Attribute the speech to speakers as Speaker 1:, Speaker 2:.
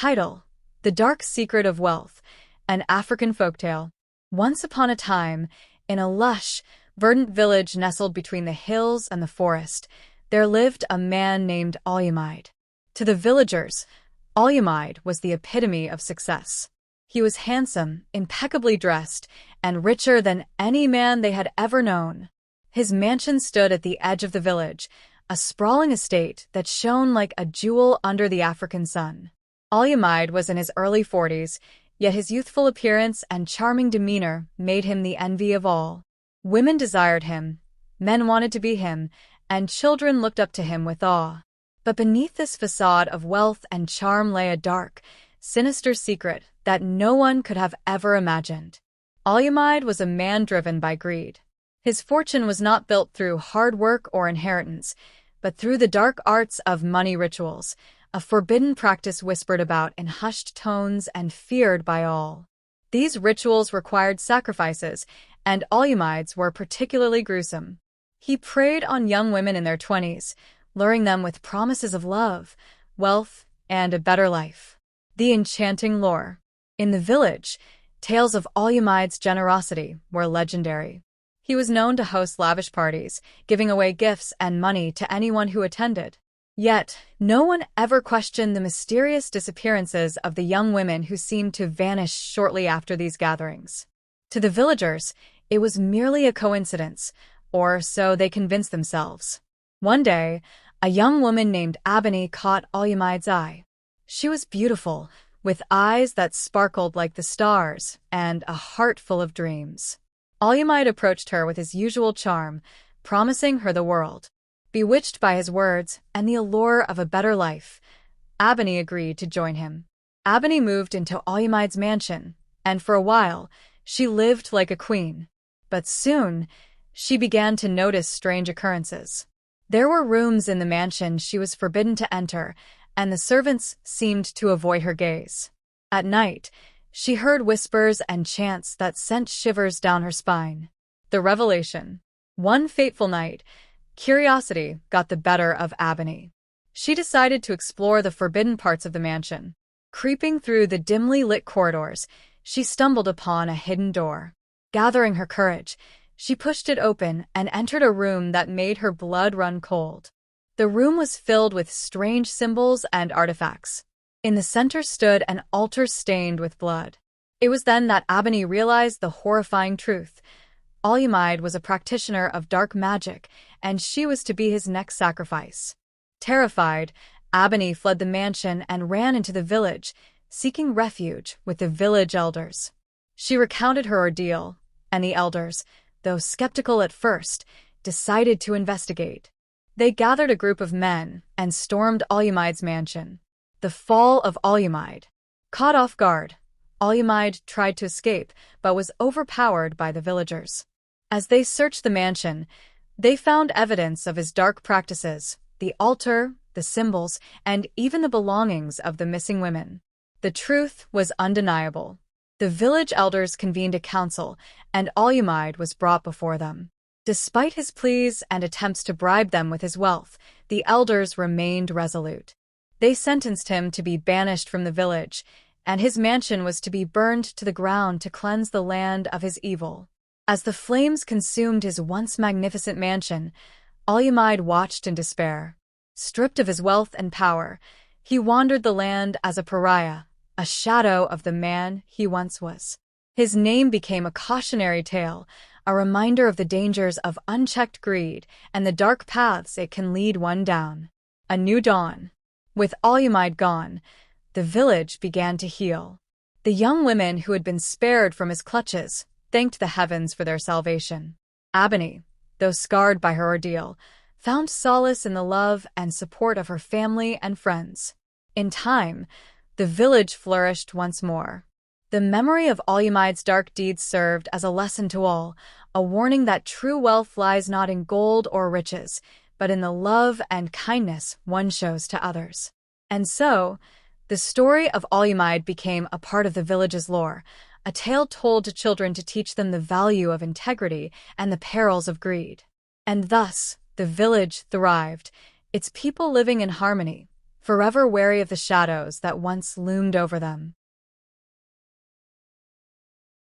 Speaker 1: Title: The Dark Secret of Wealth, an African Folktale. Once upon a time, in a lush, verdant village nestled between the hills and the forest, there lived a man named Olyamide. To the villagers, Olyamide was the epitome of success. He was handsome, impeccably dressed, and richer than any man they had ever known. His mansion stood at the edge of the village, a sprawling estate that shone like a jewel under the African sun. Olyamide was in his early 40s, yet his youthful appearance and charming demeanor made him the envy of all. Women desired him, men wanted to be him, and children looked up to him with awe. But beneath this facade of wealth and charm lay a dark, sinister secret that no one could have ever imagined. Olyamide was a man driven by greed. His fortune was not built through hard work or inheritance, but through the dark arts of money rituals, a forbidden practice whispered about in hushed tones and feared by all. These rituals required sacrifices, and Olyamide's were particularly gruesome. He preyed on young women in their 20s, luring them with promises of love, wealth, and a better life. The enchanting lore. In the village, tales of Olyamide's generosity were legendary. He was known to host lavish parties, giving away gifts and money to anyone who attended. Yet, no one ever questioned the mysterious disappearances of the young women who seemed to vanish shortly after these gatherings. To the villagers, it was merely a coincidence, or so they convinced themselves. One day, a young woman named Abeni caught Olyamide's eye. She was beautiful, with eyes that sparkled like the stars and a heart full of dreams. Olyamide approached her with his usual charm, promising her the world. Bewitched by his words and the allure of a better life, Abeni agreed to join him. Abeni moved into Olyamide's mansion, and for a while, she lived like a queen. But soon, she began to notice strange occurrences. There were rooms in the mansion she was forbidden to enter, and the servants seemed to avoid her gaze. At night, she heard whispers and chants that sent shivers down her spine. The revelation. One fateful night, curiosity got the better of Abeni. She decided to explore the forbidden parts of the mansion. Creeping through the dimly lit corridors, she stumbled upon a hidden door. Gathering her courage, she pushed it open and entered a room that made her blood run cold. The room was filled with strange symbols and artifacts. In the center stood an altar stained with blood. It was then that Abeni realized the horrifying truth. Olyamide was a practitioner of dark magic, and she was to be his next sacrifice. Terrified, Abeni fled the mansion and ran into the village, seeking refuge with the village elders. She recounted her ordeal, and the elders, though skeptical at first, decided to investigate. They gathered a group of men and stormed Olyamide's mansion. The fall of Olyamide. Caught off guard, Olyamide tried to escape, but was overpowered by the villagers. As they searched the mansion, they found evidence of his dark practices, the altar, the symbols, and even the belongings of the missing women. The truth was undeniable. The village elders convened a council, and Olyamide was brought before them. Despite his pleas and attempts to bribe them with his wealth, the elders remained resolute. They sentenced him to be banished from the village, and his mansion was to be burned to the ground to cleanse the land of his evil. As the flames consumed his once magnificent mansion, Olyamide watched in despair. Stripped of his wealth and power, he wandered the land as a pariah, a shadow of the man he once was. His name became a cautionary tale, a reminder of the dangers of unchecked greed and the dark paths it can lead one down. A new dawn. With Olyamide gone, the village began to heal. The young women who had been spared from his clutches thanked the heavens for their salvation. Abeni, though scarred by her ordeal, found solace in the love and support of her family and friends. In time, the village flourished once more. The memory of Olyamide's dark deeds served as a lesson to all, a warning that true wealth lies not in gold or riches, but in the love and kindness one shows to others. And so, the story of Olyamide became a part of the village's lore, a tale told to children to teach them the value of integrity and the perils of greed. And thus, the village thrived, its people living in harmony, forever wary of the shadows that once loomed over them.